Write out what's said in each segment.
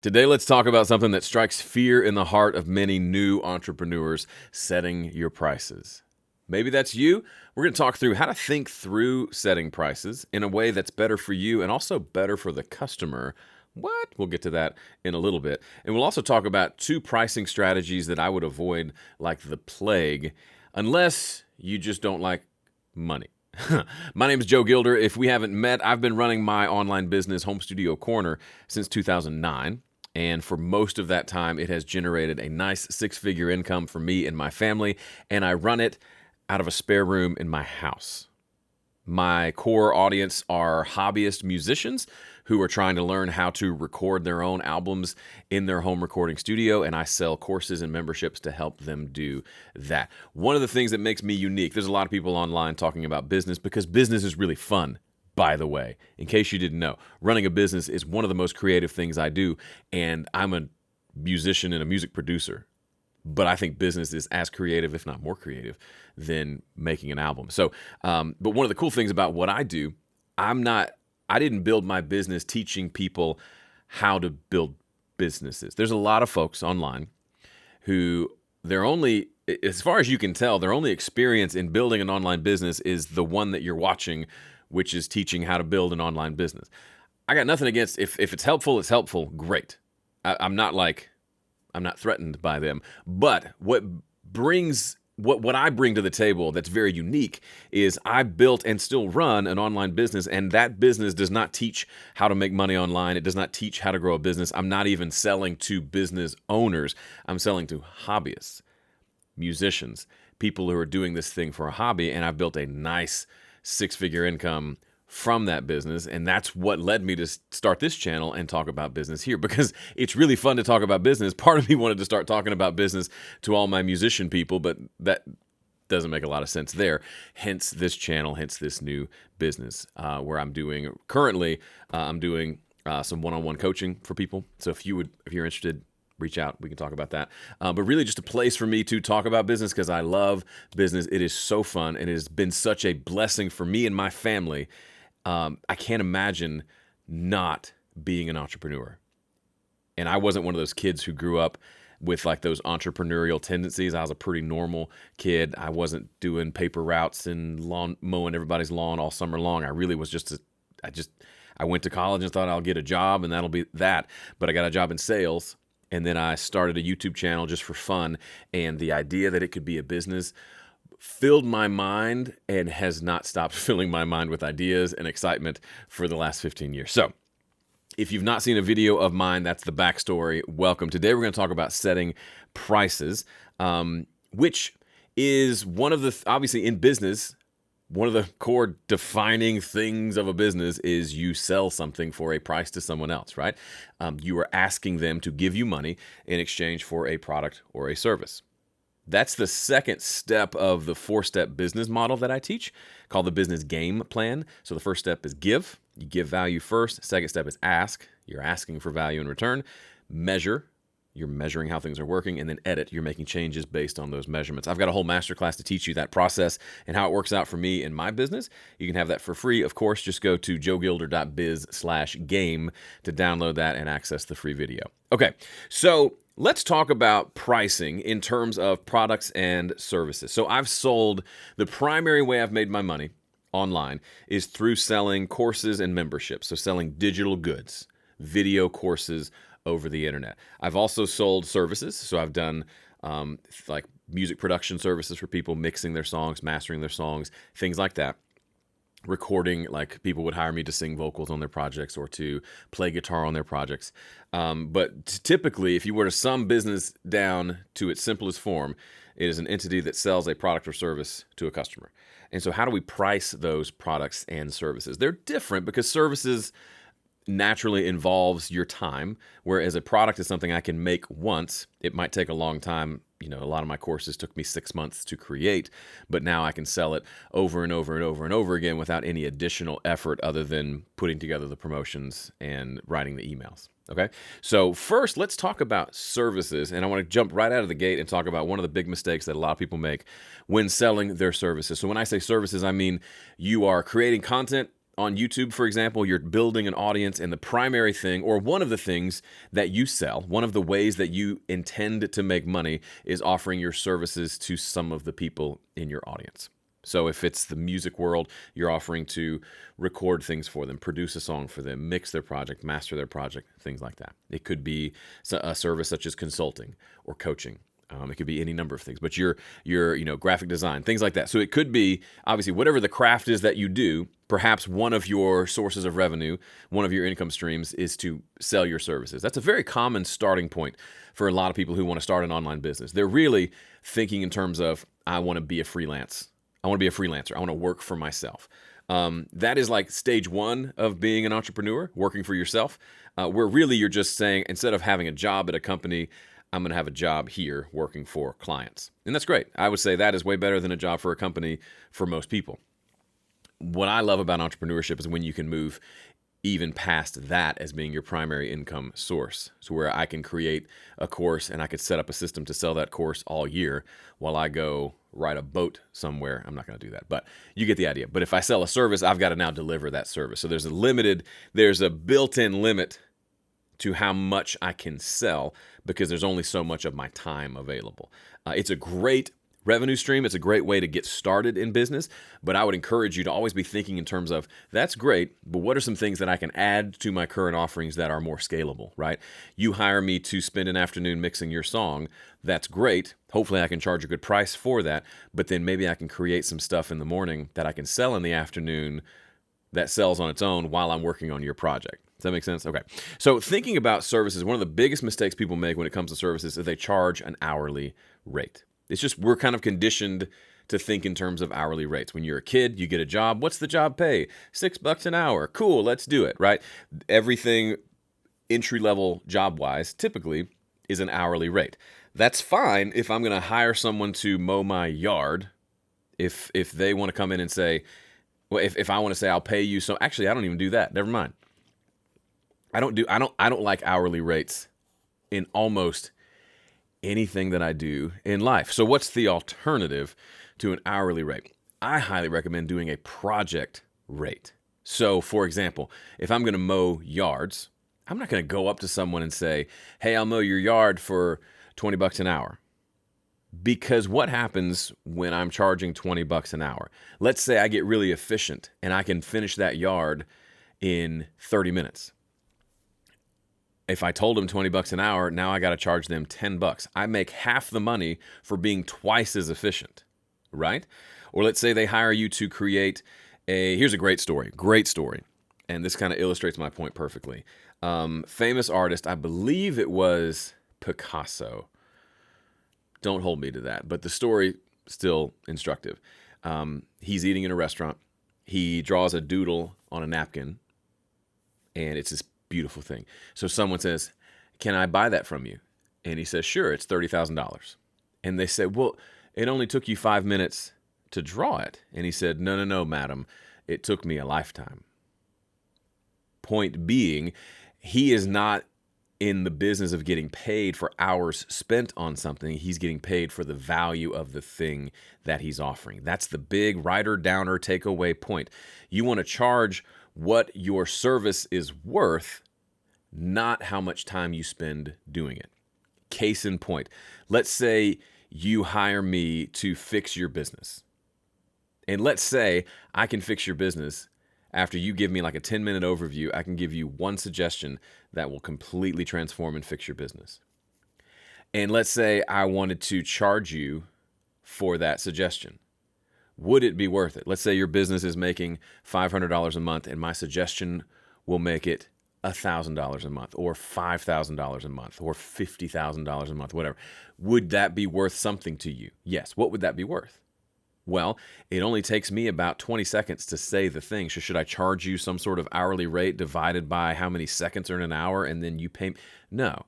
Today, let's talk about something that strikes fear in the heart of many new entrepreneurs: setting your prices. Maybe that's you. We're going to talk through how to think through setting prices in a way that's better for you and also better for the customer. What? We'll get to that in a little bit. And we'll also talk about two pricing strategies that I would avoid like the plague, unless you just don't like money. My name is Joe Gilder. If we haven't met, I've been running my online business, Home Studio Corner, since 2009. And for most of that time, it has generated a nice six-figure income for me and my family, and I run it out of a spare room in my house. My core audience are hobbyist musicians who are trying to learn how to record their own albums in their home recording studio, and I sell courses and memberships to help them do that. One of the things that makes me unique, there's a lot of people online talking about business because business is really fun. By the way, in case you didn't know, running a business is one of the most creative things I do, and I'm a musician and a music producer. But I think business is as creative, if not more creative, than making an album. But one of the cool things about what I do, I didn't build my business teaching people how to build businesses. There's a lot of folks online who as far as you can tell, their only experience in building an online business is the one that you're watching, which is teaching how to build an online business. I got nothing against, if it's helpful, it's helpful, great. I'm not threatened by them. But what I bring to the table that's very unique is I built and still run an online business, and that business does not teach how to make money online. It does not teach how to grow a business. I'm not even selling to business owners. I'm selling to hobbyists, musicians, people who are doing this thing for a hobby, and I've built a nice six-figure income from that business. And that's what led me to start this channel and talk about business here, because it's really fun to talk about business. Part of me wanted to start talking about business to all my musician people, but that doesn't make a lot of sense there. Hence this channel, hence this new business where I'm doing some one-on-one coaching for people. So if you're interested, reach out. We can talk about that. But really just a place for me to talk about business because I love business. It is so fun, and it has been such a blessing for me and my family. I can't imagine not being an entrepreneur. And I wasn't one of those kids who grew up with like those entrepreneurial tendencies. I was a pretty normal kid. I wasn't doing paper routes and mowing everybody's lawn all summer long. I really was I went to college and thought I'll get a job and that'll be that. But I got a job in sales. And then I started a YouTube channel just for fun. And the idea that it could be a business filled my mind and has not stopped filling my mind with ideas and excitement for the last 15 years. So if you've not seen a video of mine, that's the backstory. Welcome. Today we're going to talk about setting prices, which is one of the, obviously in business, one of the core defining things of a business is you sell something for a price to someone else, right? You are asking them to give you money in exchange for a product or a service. That's the second step of the four-step business model that I teach, called the business game plan. So the first step is give. You give value first. Second step is ask. You're asking for value in return. Measure. You're measuring how things are working, and then edit. You're making changes based on those measurements. I've got a whole masterclass to teach you that process and how it works out for me in my business. You can have that for free. Of course, just go to joegilder.biz/game to download that and access the free video. Okay, so let's talk about pricing in terms of products and services. So the primary way I've made my money online is through selling courses and memberships. So selling digital goods, video courses over the internet. I've also sold services. So I've done like music production services for people, mixing their songs, mastering their songs, things like that. Recording, like people would hire me to sing vocals on their projects or to play guitar on their projects. But typically, if you were to sum business down to its simplest form, it is an entity that sells a product or service to a customer. And so how do we price those products and services? They're different because services naturally involves your time, whereas a product is something I can make once. It might take a long time. A lot of my courses took me 6 months to create, but now I can sell it over and over and over and over again without any additional effort other than putting together the promotions and writing the emails. Okay, so first let's talk about services, and I want to jump right out of the gate and talk about one of the big mistakes that a lot of people make when selling their services. So when I say services, I mean you are creating content on YouTube, for example, you're building an audience, and the primary thing, or one of the things that you sell, one of the ways that you intend to make money is offering your services to some of the people in your audience. So if it's the music world, you're offering to record things for them, produce a song for them, mix their project, master their project, things like that. It could be a service such as consulting or coaching. It could be any number of things, but your graphic design, things like that. So it could be obviously whatever the craft is that you do. Perhaps one of your sources of revenue, one of your income streams, is to sell your services. That's a very common starting point for a lot of people who want to start an online business. They're really thinking in terms of, I want to be a freelancer. I want to work for myself. That is like stage one of being an entrepreneur, working for yourself, where really you're just saying, instead of having a job at a company, I'm going to have a job here working for clients. And that's great. I would say that is way better than a job for a company for most people. What I love about entrepreneurship is when you can move even past that as being your primary income source. So where I can create a course and I could set up a system to sell that course all year while I go ride a boat somewhere. I'm not going to do that, but you get the idea. But if I sell a service, I've got to now deliver that service. So there's a built-in limit to how much I can sell because there's only so much of my time available. It's a great revenue stream. It's a great way to get started in business, but I would encourage you to always be thinking in terms of, that's great, but what are some things that I can add to my current offerings that are more scalable, right? You hire me to spend an afternoon mixing your song. That's great. Hopefully I can charge a good price for that, but then maybe I can create some stuff in the morning that I can sell in the afternoon that sells on its own while I'm working on your project. Does that make sense? Okay. So thinking about services, one of the biggest mistakes people make when it comes to services is they charge an hourly rate. It's just, we're kind of conditioned to think in terms of hourly rates. When you're a kid, you get a job. What's the job pay? $6 an hour. Cool, let's do it, right? Everything entry-level job-wise typically is an hourly rate. That's fine if I'm going to hire someone to mow my yard. If they want to come in and say, well, if I want to say I'll pay you, so actually I don't even do that. Never mind. I don't like hourly rates in almost anything that I do in life. So what's the alternative to an hourly rate? I highly recommend doing a project rate. So for example, if I'm going to mow yards, I'm not going to go up to someone and say, hey, I'll mow your yard for $20 an hour. Because what happens when I'm charging $20 an hour? Let's say I get really efficient and I can finish that yard in 30 minutes. If I told them $20 an hour, now I got to charge them $10. I make half the money for being twice as efficient, right? Or let's say they hire you to create here's a great story, and this kind of illustrates my point perfectly. Famous artist, I believe it was Picasso. Don't hold me to that, but the story still instructive. He's eating in a restaurant. He draws a doodle on a napkin, and it's this beautiful thing. So someone says, can I buy that from you? And he says, sure, it's $30,000. And they say, well, it only took you 5 minutes to draw it. And he said, no, madam, it took me a lifetime. Point being, he is not in the business of getting paid for hours spent on something. He's getting paid for the value of the thing that he's offering. That's the big writer, downer, takeaway point. You want to charge what your service is worth, not how much time you spend doing it. Case in point, let's say you hire me to fix your business. And let's say I can fix your business. After you give me like a 10-minute overview, I can give you one suggestion that will completely transform and fix your business. And let's say I wanted to charge you for that suggestion. Would it be worth it? Let's say your business is making $500 a month and my suggestion will make it $1,000 a month or $5,000 a month or $50,000 a month, whatever. Would that be worth something to you? Yes. What would that be worth? Well, it only takes me about 20 seconds to say the thing. So should I charge you some sort of hourly rate divided by how many seconds are in an hour and then you pay me? No.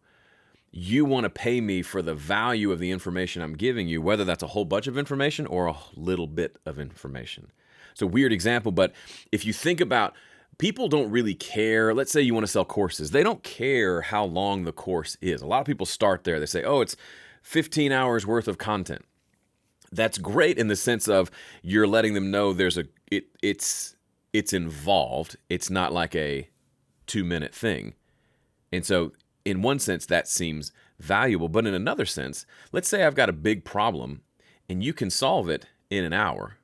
You want to pay me for the value of the information I'm giving you, whether that's a whole bunch of information or a little bit of information. It's a weird example, but if you think about, people don't really care. Let's say you want to sell courses. They don't care how long the course is. A lot of people start there. They say, oh, it's 15 hours worth of content. That's great in the sense of you're letting them know it's it's involved. It's not like a 2-minute thing. And so in one sense, that seems valuable. But in another sense, let's say I've got a big problem and you can solve it in an hour,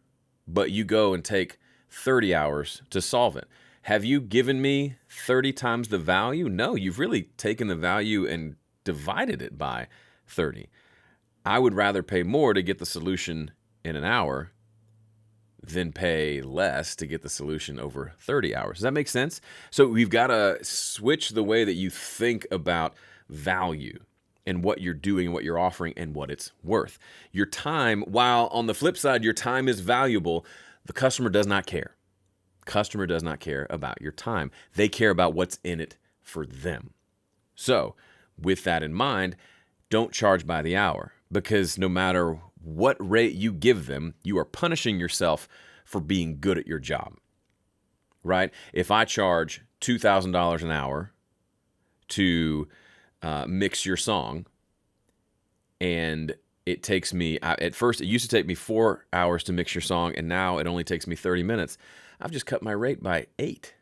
but you go and take 30 hours to solve it. Have you given me 30 times the value? No, you've really taken the value and divided it by 30. I would rather pay more to get the solution in an hour than pay less to get the solution over 30 hours. Does that make sense? So we've got to switch the way that you think about value and what you're doing, what you're offering, and what it's worth. Your time, while on the flip side, your time is valuable, the customer does not care. Customer does not care about your time. They care about what's in it for them. So with that in mind, don't charge by the hour, because no matter what rate you give them, you are punishing yourself for being good at your job, right? If I charge $2,000 an hour to mix your song, and it takes me, at first it used to take me 4 hours to mix your song, and now it only takes me 30 minutes. I've just cut my rate by 8.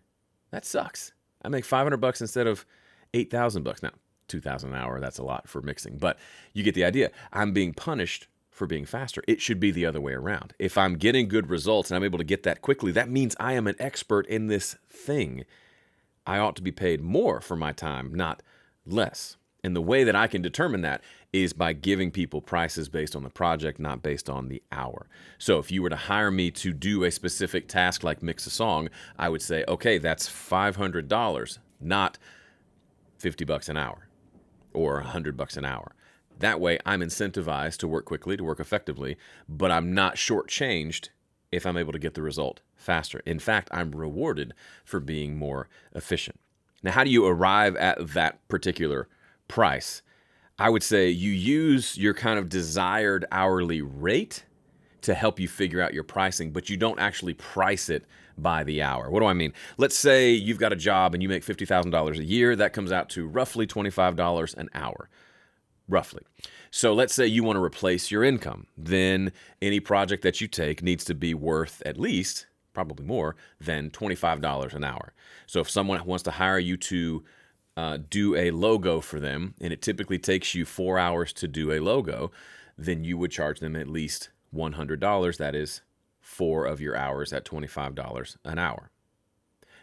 That sucks. I make $500 instead of $8,000. Now, $2,000 an hour, that's a lot for mixing, but you get the idea. I'm being punished for being faster. It should be the other way around. If I'm getting good results and I'm able to get that quickly, that means I am an expert in this thing. I ought to be paid more for my time, not less. And the way that I can determine that is by giving people prices based on the project, not based on the hour. So if you were to hire me to do a specific task like mix a song, I would say, okay, that's $500, not $50 an hour or $100 an hour. That way I'm incentivized to work quickly, to work effectively, but I'm not shortchanged if I'm able to get the result faster. In fact, I'm rewarded for being more efficient. Now, how do you arrive at that particular price? I would say you use your kind of desired hourly rate to help you figure out your pricing, but you don't actually price it by the hour. What do I mean? Let's say you've got a job and you make $50,000 a year. That comes out to roughly $25 an hour, roughly. So let's say you want to replace your income. Then any project that you take needs to be worth at least, probably more, than $25 an hour. So if someone wants to hire you to do a logo for them, and it typically takes you 4 hours to do a logo, then you would charge them at least $100. That is 4 of your hours at $25 an hour.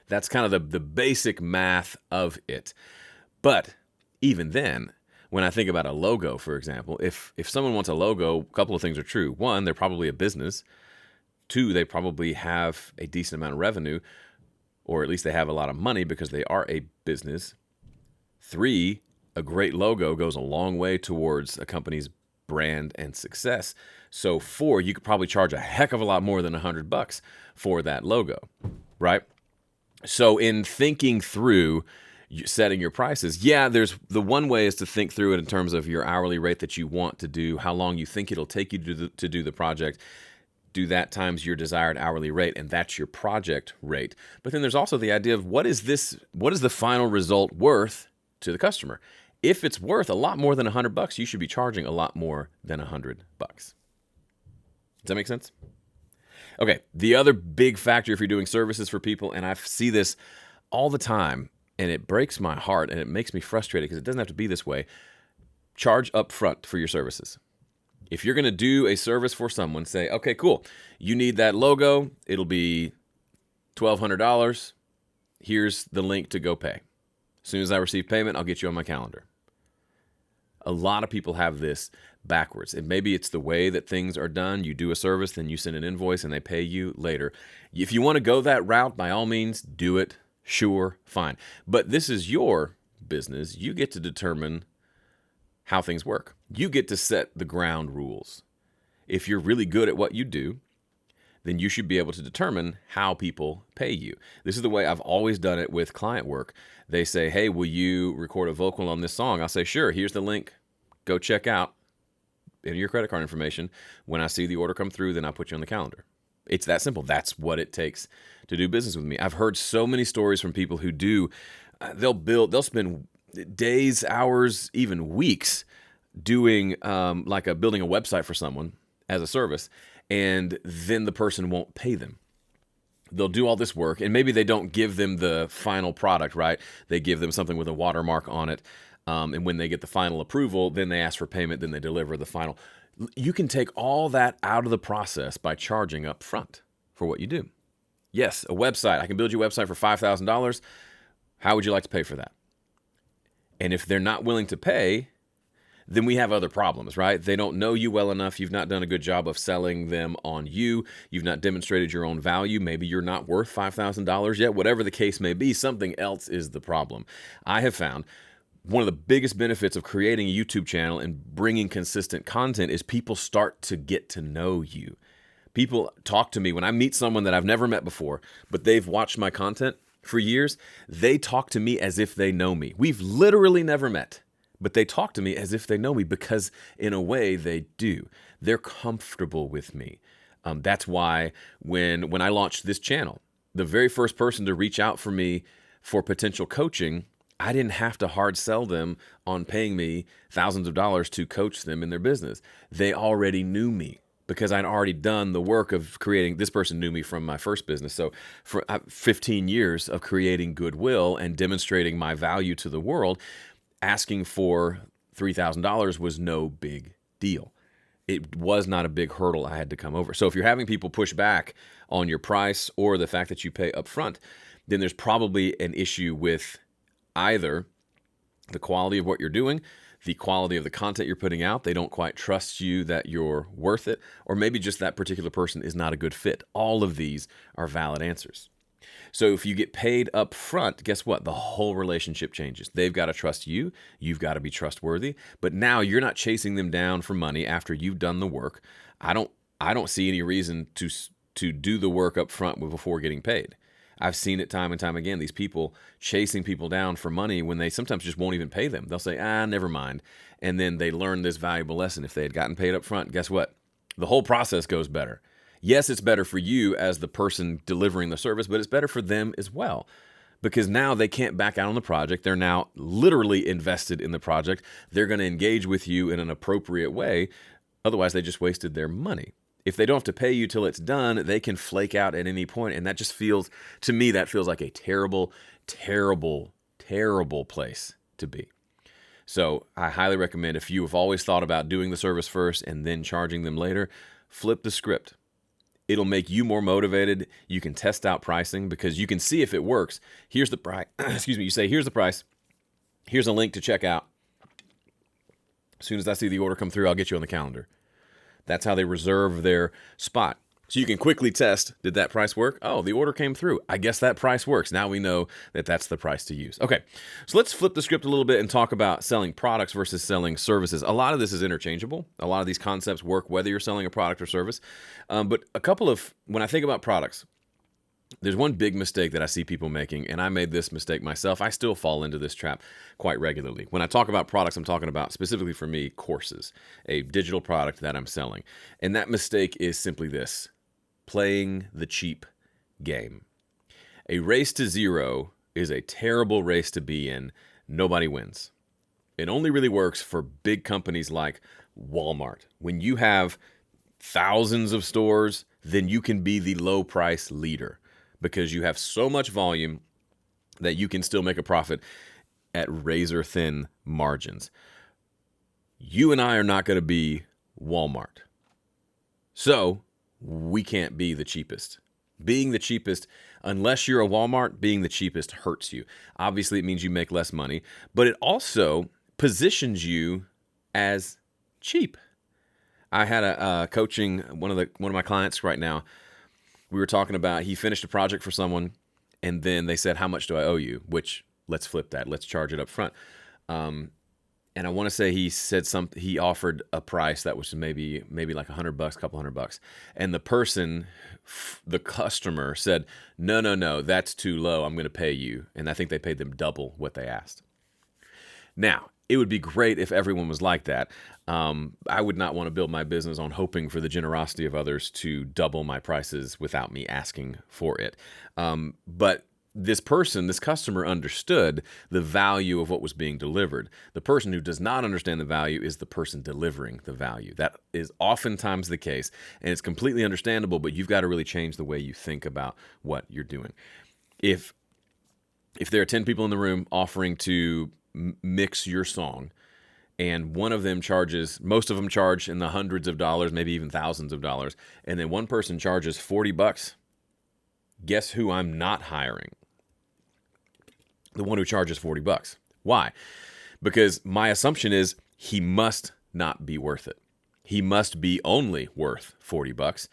That's kind of the basic math of it. But even then, when I think about a logo, for example, if someone wants a logo, a couple of things are true. One, they're probably a business. Two, they probably have a decent amount of revenue, or at least they have a lot of money because they are a business. 3, a great logo goes a long way towards a company's brand and success. So 4, you could probably charge a heck of a lot more than $100 for that logo, right? So in thinking through setting your prices, yeah, there's the one way is to think through it in terms of your hourly rate that you want to do, how long you think it'll take you to do the project. Do that times your desired hourly rate, and that's your project rate. But then there's also the idea of what is the final result worth to the customer? If it's worth a lot more than $100, you should be charging a lot more than $100. Does that make sense? Okay, the other big factor if you're doing services for people, and I see this all the time, and it breaks my heart, and it makes me frustrated because it doesn't have to be this way. Charge upfront for your services. If you're going to do a service for someone, say, okay, cool, you need that logo. It'll be $1,200. Here's the link to go pay. As soon as I receive payment, I'll get you on my calendar. A lot of people have this backwards. And maybe it's the way that things are done. You do a service, then you send an invoice, and they pay you later. If you want to go that route, by all means, do it. Sure, fine. But this is your business. You get to determine how things work. You get to set the ground rules. If you're really good at what you do, then you should be able to determine how people pay you. This is the way I've always done it with client work. They say, hey, will you record a vocal on this song? I'll say, sure, here's the link. Go check out. Enter your credit card information. When I see the order come through, then I'll put you on the calendar. It's that simple. That's what it takes to do business with me. I've heard so many stories from people who do, they'll spend days, hours, even weeks doing building a website for someone as a service, and then the person won't pay them. they'll do all this work, and maybe they don't give them the final product, right? They give them something with a watermark on it. And when they get the final approval, then they ask for payment, then they deliver the final. You can take all that out of the process by charging up front for what you do. Yes, a website. I can build you a website for $5,000. How would you like to pay for that? And if they're not willing to pay, then we have other problems, right? They don't know you well enough. You've not done a good job of selling them on you. You've not demonstrated your own value. Maybe you're not worth $5,000 yet. Whatever the case may be, something else is the problem. I have found one of the biggest benefits of creating a YouTube channel and bringing consistent content is people start to get to know you. People talk to me when I meet someone that I've never met before, but they've watched my content for years. They talk to me as if they know me. We've literally never met, but they talk to me as if they know me because in a way they do. They're comfortable with me. That's why when I launched this channel, the very first person to reach out for me for potential coaching, I didn't have to hard sell them on paying me thousands of dollars to coach them in their business. They already knew me because I'd already done the work of creating. This person knew me from my first business. So for 15 years of creating goodwill and demonstrating my value to the world, asking for $3,000 was no big deal. It was not a big hurdle I had to come over. So if you're having people push back on your price or the fact that you pay upfront, then there's probably an issue with either the quality of what you're doing, the quality of the content you're putting out. They don't quite trust you that you're worth it, or maybe just that particular person is not a good fit. All of these are valid answers. So if you get paid up front, guess what? The whole relationship changes. They've got to trust you. You've got to be trustworthy. But now you're not chasing them down for money after you've done the work. I don't see any reason to do the work up front before getting paid. I've seen it time and time again, these people chasing people down for money when they sometimes just won't even pay them. They'll say, never mind. And then they learn this valuable lesson. If they had gotten paid up front, guess what? The whole process goes better. Yes, it's better for you as the person delivering the service, but it's better for them as well. Because now they can't back out on the project. They're now literally invested in the project. They're going to engage with you in an appropriate way. Otherwise, they just wasted their money. If they don't have to pay you till it's done, they can flake out at any point. And that just feels, to me, that feels like a terrible, terrible, terrible place to be. So I highly recommend, if you have always thought about doing the service first and then charging them later, flip the script. It'll make you more motivated. You can test out pricing because you can see if it works. Here's the price. Excuse me. You say, here's the price. Here's a link to check out. As soon as I see the order come through, I'll get you on the calendar. That's how they reserve their spot. So you can quickly test, did that price work? Oh, the order came through. I guess that price works. Now we know that that's the price to use. Okay, so let's flip the script a little bit and talk about selling products versus selling services. A lot of this is interchangeable. A lot of these concepts work whether you're selling a product or service. But when I think about products, there's one big mistake that I see people making, and I made this mistake myself. I still fall into this trap quite regularly. When I talk about products, I'm talking about, specifically for me, courses, a digital product that I'm selling. And that mistake is simply this: playing the cheap game. A race to zero is a terrible race to be in. Nobody wins. It only really works for big companies like Walmart. When you have thousands of stores, then you can be the low price leader, because you have so much volume that you can still make a profit at razor thin margins. You and I are not going to be Walmart. So we can't be the cheapest. Being the cheapest, unless you're a Walmart, being the cheapest hurts you. Obviously, it means you make less money, but it also positions you as cheap. I had a coaching, one of my clients right now. We were talking about, he finished a project for someone, and then they said, how much do I owe you? Which, let's flip that. Let's charge it up front. And I want to say he offered a price that was maybe like $100, couple $100. And the customer said, no, that's too low. I'm going to pay you. And I think they paid them double what they asked. Now, it would be great if everyone was like that. I would not want to build my business on hoping for the generosity of others to double my prices without me asking for it. But this customer understood the value of what was being delivered. The person who does not understand the value is the person delivering the value. That is oftentimes the case, and it's completely understandable, but you've got to really change the way you think about what you're doing. If there are 10 people in the room offering to mix your song, and one of them most of them charge in the hundreds of dollars, maybe even thousands of dollars, and then one person charges $40, guess who I'm not hiring? The one who charges $40. Why? Because my assumption is he must not be worth it. He must be only worth $40.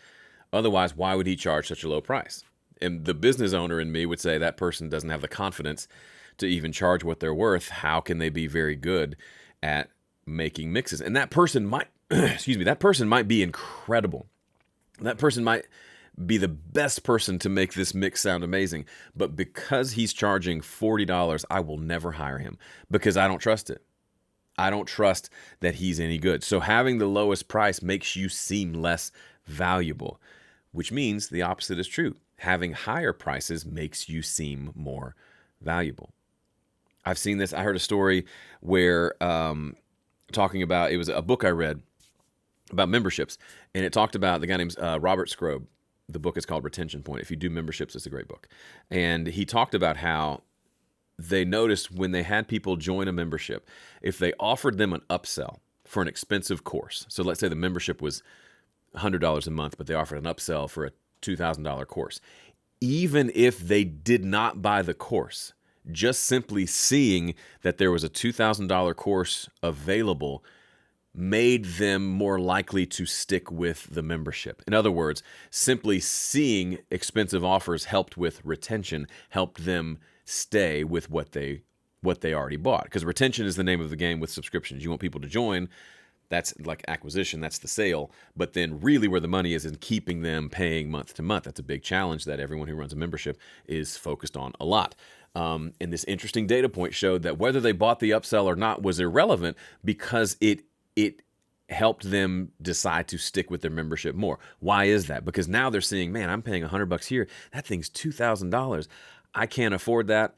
Otherwise, why would he charge such a low price? And the business owner in me would say that person doesn't have the confidence to even charge what they're worth. How can they be very good at making mixes? And that person might, that person might be incredible. That person might be the best person to make this mix sound amazing. But because he's charging $40, I will never hire him because I don't trust it. I don't trust that he's any good. So having the lowest price makes you seem less valuable, which means the opposite is true. Having higher prices makes you seem more valuable. I've seen this. I heard a story where talking about, it was a book I read about memberships, and it talked about the guy named Robert Scrobe. The book is called Retention Point. If you do memberships, it's a great book. And he talked about how they noticed when they had people join a membership, if they offered them an upsell for an expensive course. So let's say the membership was $100 a month, but they offered an upsell for a $2,000 course. Even if they did not buy the course, just simply seeing that there was a $2,000 course available made them more likely to stick with the membership. In other words, simply seeing expensive offers helped with retention, helped them stay with what they already bought. Because retention is the name of the game with subscriptions. You want people to join. That's like acquisition. That's the sale. But then really where the money is in keeping them paying month to month. That's a big challenge that everyone who runs a membership is focused on a lot. And this interesting data point showed that whether they bought the upsell or not was irrelevant because it helped them decide to stick with their membership more. Why is that? Because now they're seeing, man, I'm paying $100 here. That thing's $2,000. I can't afford that.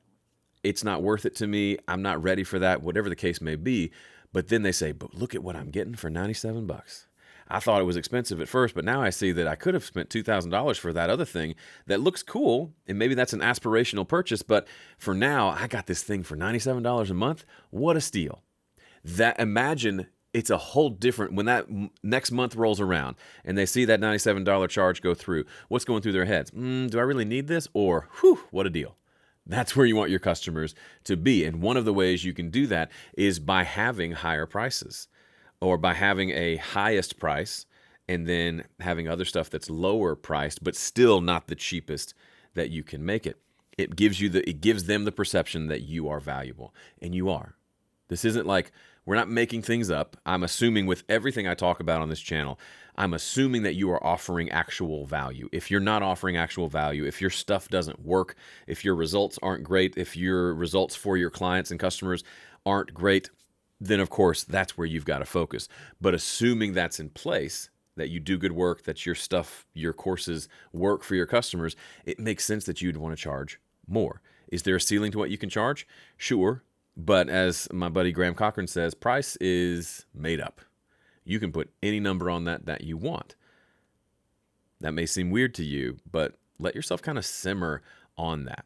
It's not worth it to me. I'm not ready for that, whatever the case may be. But then they say, but look at what I'm getting for $97. I thought it was expensive at first, but now I see that I could have spent $2,000 for that other thing that looks cool, and maybe that's an aspirational purchase, but for now, I got this thing for $97 a month. What a steal. Imagine it's a whole different, when that next month rolls around and they see that $97 charge go through, what's going through their heads? Do I really need this? Or, whew, what a deal. That's where you want your customers to be. And one of the ways you can do that is by having higher prices or by having a highest price and then having other stuff that's lower priced, but still not the cheapest that you can make it. It gives them the perception that you are valuable, and you are. This isn't like, we're not making things up. I'm assuming with everything I talk about on this channel, I'm assuming that you are offering actual value. If you're not offering actual value, if your stuff doesn't work, if your results aren't great, if your results for your clients and customers aren't great, then of course that's where you've got to focus. But assuming that's in place, that you do good work, that your stuff, your courses work for your customers, it makes sense that you'd want to charge more. Is there a ceiling to what you can charge? Sure. But as my buddy Graham Cochran says, price is made up. You can put any number on that you want. That may seem weird to you, but let yourself kind of simmer on that.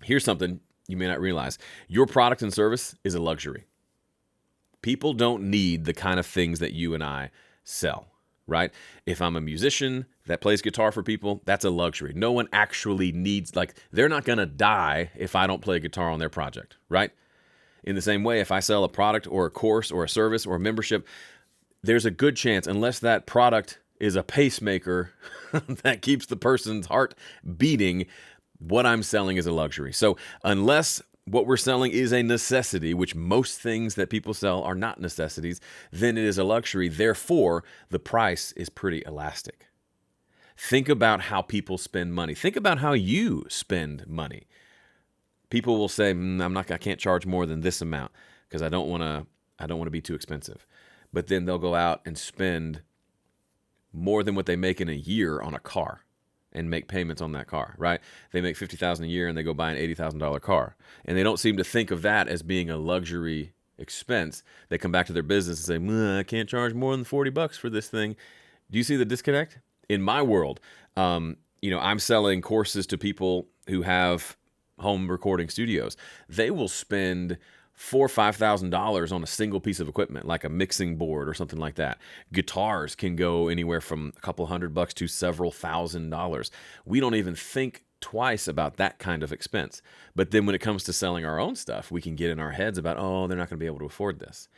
Here's something you may not realize. Your product and service is a luxury. People don't need the kind of things that you and I sell, right? If I'm a musician that plays guitar for people, that's a luxury. No one actually needs, they're not going to die if I don't play guitar on their project, right? In the same way, if I sell a product or a course or a service or a membership, there's a good chance, unless that product is a pacemaker that keeps the person's heart beating, what I'm selling is a luxury. So unless what we're selling is a necessity, which most things that people sell are not necessities, then it is a luxury. Therefore, the price is pretty elastic. Think about how people spend money. Think about how you spend money. People will say, I can't charge more than this amount because I don't want to be too expensive. But then they'll go out and spend more than what they make in a year on a car. and make payments on that car, right? They make $50,000 a year and they go buy an $80,000 car. And they don't seem to think of that as being a luxury expense. They come back to their business and say, I can't charge more than $40 for this thing. Do you see the disconnect? In my world, I'm selling courses to people who have home recording studios. They will spend $4,000 or $5,000 on a single piece of equipment, like a mixing board or something like that. Guitars can go anywhere from a couple $100 to several $1,000s. We don't even think twice about that kind of expense. But then when it comes to selling our own stuff, we can get in our heads about, they're not going to be able to afford this.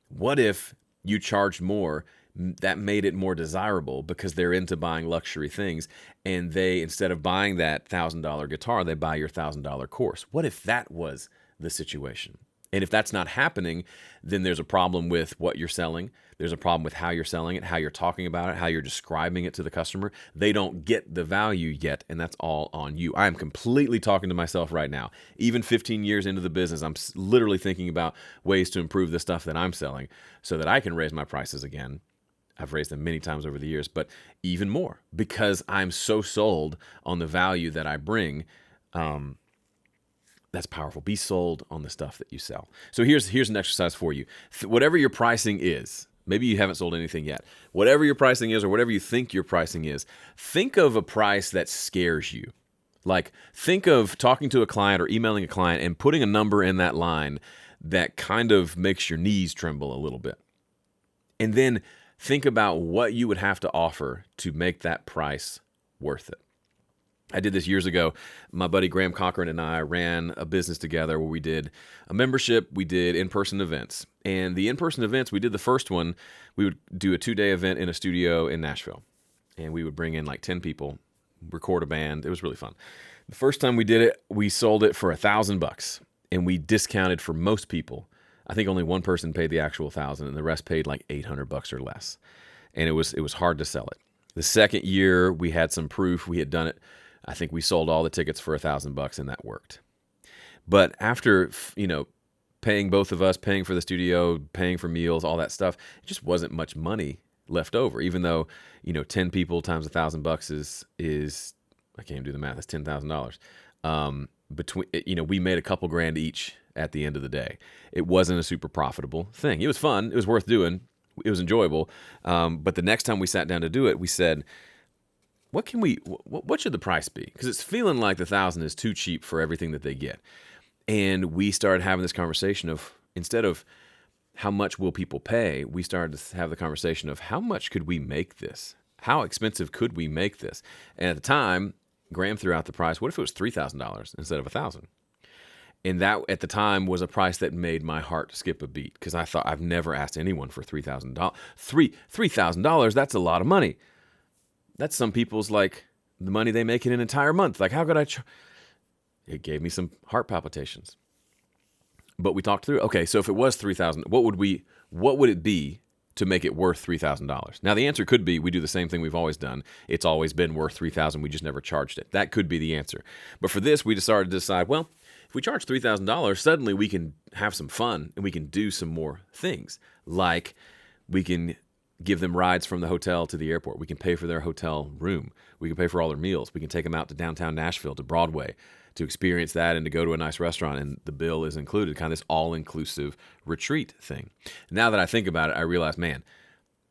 What if you charged more? That made it more desirable because they're into buying luxury things, and they, instead of buying that $1,000 guitar, they buy your $1,000 course. What if that was the situation? And if that's not happening, then there's a problem with what you're selling. There's a problem with how you're selling it, how you're talking about it, how you're describing it to the customer. They don't get the value yet, and that's all on you. I am completely talking to myself right now. Even 15 years into the business, I'm literally thinking about ways to improve the stuff that I'm selling so that I can raise my prices again. I've raised them many times over the years, but even more because I'm so sold on the value that I bring. That's powerful. Be sold on the stuff that you sell. So here's an exercise for you. Whatever your pricing is, maybe you haven't sold anything yet. Whatever your pricing is or whatever you think your pricing is, think of a price that scares you. Like, think of talking to a client or emailing a client and putting a number in that line that kind of makes your knees tremble a little bit. And then think about what you would have to offer to make that price worth it. I did this years ago. My buddy Graham Cochran and I ran a business together where we did a membership, we did in-person events. And the in-person events, we did the first one, we would do a 2-day event in a studio in Nashville. And we would bring in like 10 people, record a band. It was really fun. The first time we did it, we sold it for $1,000 and we discounted for most people. I think only one person paid the actual $1,000 and the rest paid like $800 or less. And it was hard to sell it. The second year we had some proof we had done it. I think we sold all the tickets for $1,000 and that worked. But after, paying both of us, paying for the studio, paying for meals, all that stuff, it just wasn't much money left over. Even though, 10 people times $1,000 is I can't even do the math. It's $10,000. We made a couple grand each at the end of the day. It wasn't a super profitable thing. It was fun. It was worth doing. It was enjoyable. But the next time we sat down to do it, we said, what should the price be? Because it's feeling like the $1,000 is too cheap for everything that they get. And we started having this conversation of, instead of how much will people pay, we started to have the conversation of how much could we make this? How expensive could we make this? And at the time, Graham threw out the price. What if it was $3,000 instead of $1,000? And that at the time was a price that made my heart skip a beat because I thought I've never asked anyone for $3,000. $3,000, that's a lot of money. That's some people's like the money they make in an entire month. Like, how could I? It gave me some heart palpitations. But we talked through. Okay, so if it was $3,000, what would it be to make it worth $3,000? Now the answer could be we do the same thing we've always done. It's always been worth $3,000. We just never charged it. That could be the answer. But for this, we decided to decide, well, if we charge $3,000, suddenly we can have some fun and we can do some more things. Like we can give them rides from the hotel to the airport. We can pay for their hotel room. We can pay for all their meals. We can take them out to downtown Nashville, to Broadway, to experience that and to go to a nice restaurant, and the bill is included, kind of this all-inclusive retreat thing. Now that I think about it, I realize, man,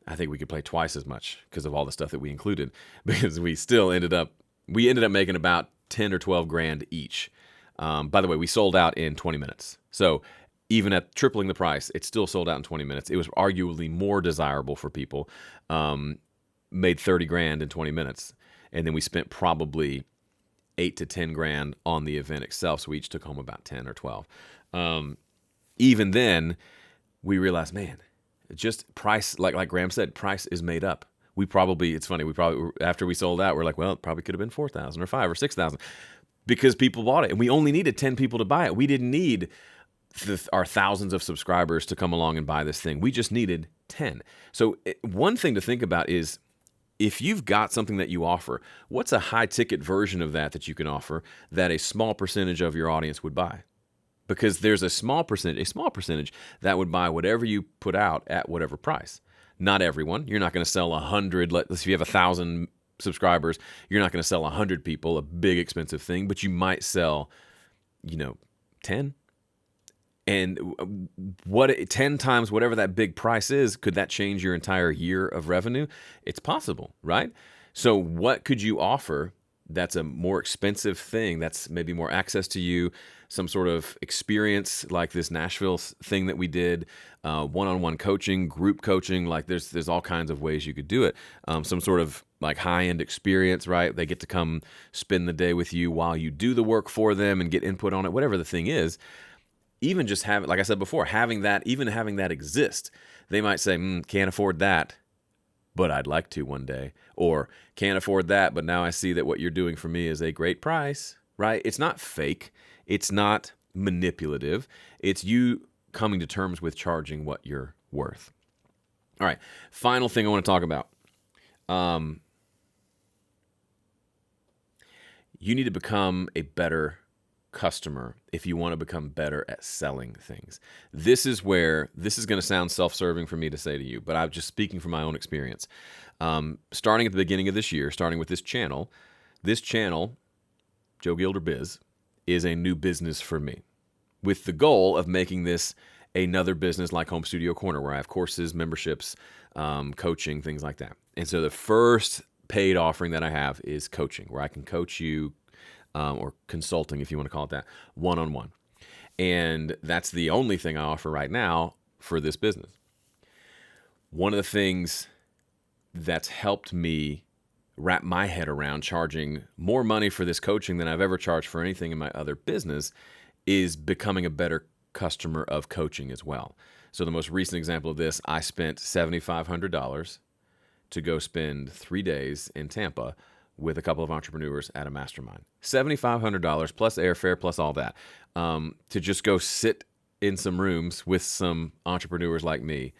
I think we could play twice as much because of all the stuff that we included, because we ended up making about 10 or 12 grand each. By the way, we sold out in 20 minutes. So even at tripling the price, it still sold out in 20 minutes. It was arguably more desirable for people. Made 30 grand in 20 minutes. And then we spent probably 8 to 10 grand on the event itself. So we each took home about 10 or 12. Even then, we realized, man, just price, like Graham said, price is made up. It's funny, after we sold out, we're like, well, it probably could have been 4,000 or 5,000 or 6,000 because people bought it. And we only needed 10 people to buy it. We didn't need our thousands of subscribers to come along and buy this thing. We just needed 10. So one thing to think about is, if you've got something that you offer, what's a high-ticket version of that you can offer that a small percentage of your audience would buy? Because there's a small percentage that would buy whatever you put out at whatever price. Not everyone. You're not going to sell 100. Let's say you have 1,000 subscribers, you're not going to sell 100 people a big expensive thing, but you might sell, 10. And 10 times whatever that big price is, could that change your entire year of revenue? It's possible, right? So what could you offer that's a more expensive thing, that's maybe more access to you, some sort of experience like this Nashville thing that we did, one-on-one coaching, group coaching, like there's all kinds of ways you could do it. Some sort of like high-end experience, right? They get to come spend the day with you while you do the work for them and get input on it, whatever the thing is. Even just having, like I said before, having that exist, they might say, can't afford that, but I'd like to one day. Or can't afford that, but now I see that what you're doing for me is a great price, right? It's not fake. It's not manipulative. It's you coming to terms with charging what you're worth. All right, final thing I want to talk about. You need to become a better customer if you want to become better at selling things. This is going to sound self-serving for me to say to you, but I'm just speaking from my own experience. Starting at the beginning of this year, starting with this channel, Joe Gilder Biz, is a new business for me, with the goal of making this another business like Home Studio Corner, where I have courses, memberships, coaching, things like that. And so the first paid offering that I have is coaching, where I can coach you, or consulting, if you want to call it that, one-on-one. And that's the only thing I offer right now for this business. One of the things that's helped me wrap my head around charging more money for this coaching than I've ever charged for anything in my other business is becoming a better customer of coaching as well. So the most recent example of this, I spent $7,500 to go spend 3 days in Tampa with a couple of entrepreneurs at a mastermind. $7,500 plus airfare plus all that, to just go sit in some rooms with some entrepreneurs like me.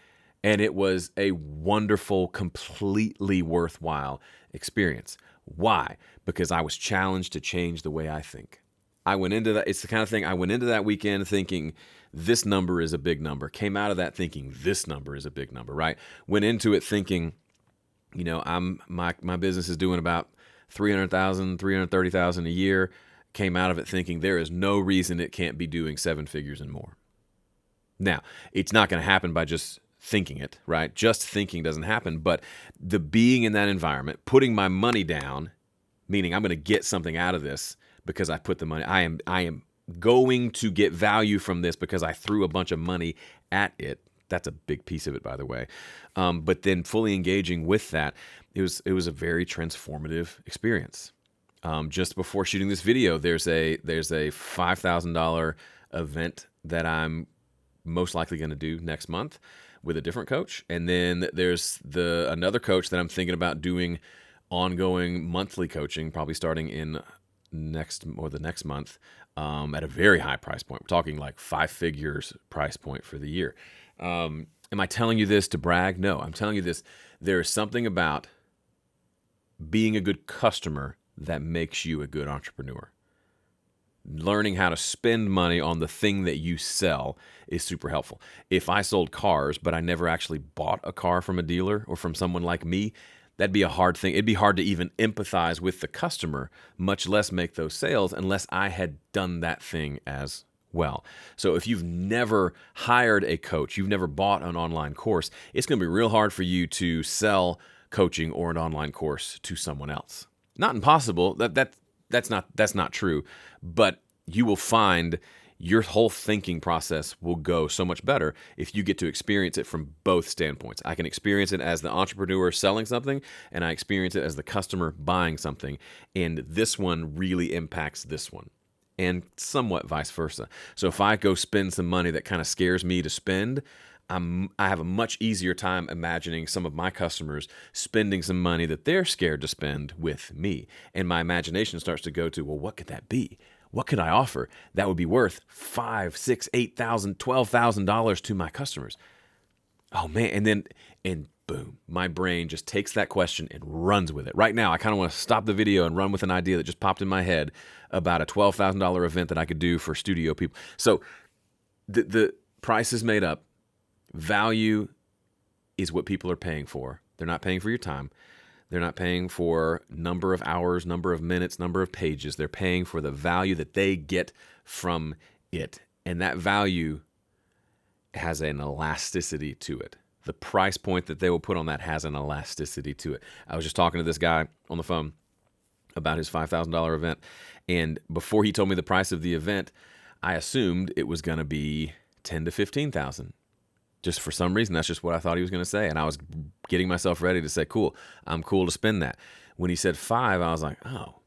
And it was a wonderful, completely worthwhile experience. Why? Because I was challenged to change the way I think. I went into that. It's the kind of thing I went into that weekend thinking this number is a big number. Came out of that thinking this number is a big number, right? Went into it thinking, my business is doing about $300,000, $330,000 a year. Came out of it thinking there is no reason it can't be doing 7 figures and more. Now, it's not going to happen by just thinking it, right? Just thinking doesn't happen, but the being in that environment, putting my money down, meaning I'm going to get something out of this because I put the money, I am going to get value from this because I threw a bunch of money at it. That's a big piece of it, by the way. But then fully engaging with that, it was a very transformative experience. Just before shooting this video, there's a $5,000 event that I'm most likely going to do next month with a different coach, and then there's another coach that I'm thinking about doing ongoing monthly coaching, probably starting in the next month, at a very high price point. We're talking like 5 figures price point for the year. Am I telling you this to brag? No, I'm telling you this. There is something about being a good customer that makes you a good entrepreneur. Learning how to spend money on the thing that you sell is super helpful. If I sold cars, but I never actually bought a car from a dealer or from someone like me, that'd be a hard thing. It'd be hard to even empathize with the customer, much less make those sales, unless I had done that thing as well. So if you've never hired a coach, you've never bought an online course, it's going to be real hard for you to sell coaching or an online course to someone else. Not impossible. That's not true, but you will find your whole thinking process will go so much better if you get to experience it from both standpoints. I can experience it as the entrepreneur selling something, and I experience it as the customer buying something, and this one really impacts this one, and somewhat vice versa. So if I go spend some money that kind of scares me to spend, I have a much easier time imagining some of my customers spending some money that they're scared to spend with me. And my imagination starts to go to, well, what could that be? What could I offer that would be worth $5,000, $6,000, $8,000, $12,000 to my customers? Oh man, and boom, my brain just takes that question and runs with it. Right now, I kind of want to stop the video and run with an idea that just popped in my head about a $12,000 event that I could do for studio people. So the price is made up. Value is what people are paying for. They're not paying for your time. They're not paying for number of hours, number of minutes, number of pages. They're paying for the value that they get from it. And that value has an elasticity to it. The price point that they will put on that has an elasticity to it. I was just talking to this guy on the phone about his $5,000 event. And before he told me the price of the event, I assumed it was going to be 10 to 15,000. Just for some reason, that's just what I thought he was going to say. And I was getting myself ready to say, cool, I'm cool to spend that. When he said 5, I was like, oh,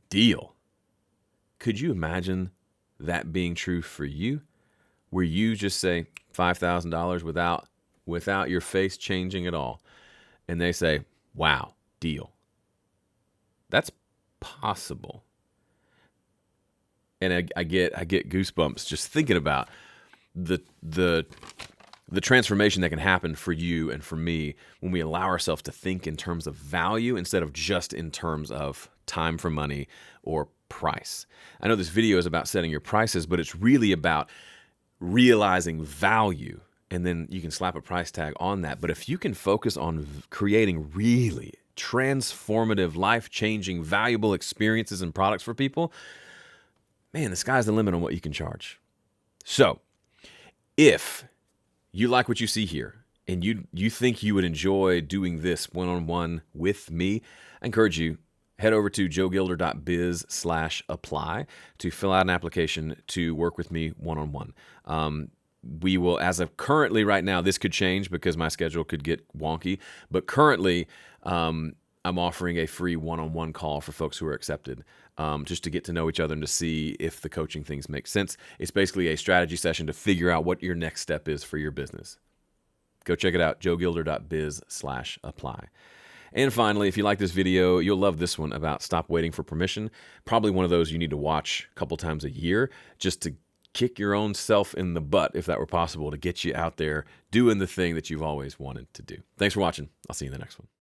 deal. Could you imagine that being true for you? Where you just say $5,000 without your face changing at all. And they say, wow, deal. That's possible. And I get goosebumps just thinking about the transformation that can happen for you and for me when we allow ourselves to think in terms of value instead of just in terms of time for money or price. I know this video is about setting your prices, but it's really about realizing value, and then you can slap a price tag on that. But if you can focus on creating really transformative, life-changing, valuable experiences and products for people, man, the sky's the limit on what you can charge. So if you like what you see here and you think you would enjoy doing this one-on-one with me, I encourage you, head over to joegilder.biz/apply to fill out an application to work with me one-on-one. We will, as of currently right now, this could change because my schedule could get wonky, but currently I'm offering a free one-on-one call for folks who are accepted, just to get to know each other and to see if the coaching things make sense. It's basically a strategy session to figure out what your next step is for your business. Go check it out, joegilder.biz/apply. And finally, if you like this video, you'll love this one about stop waiting for permission. Probably one of those you need to watch a couple times a year just to kick your own self in the butt, if that were possible, to get you out there doing the thing that you've always wanted to do. Thanks for watching. I'll see you in the next one.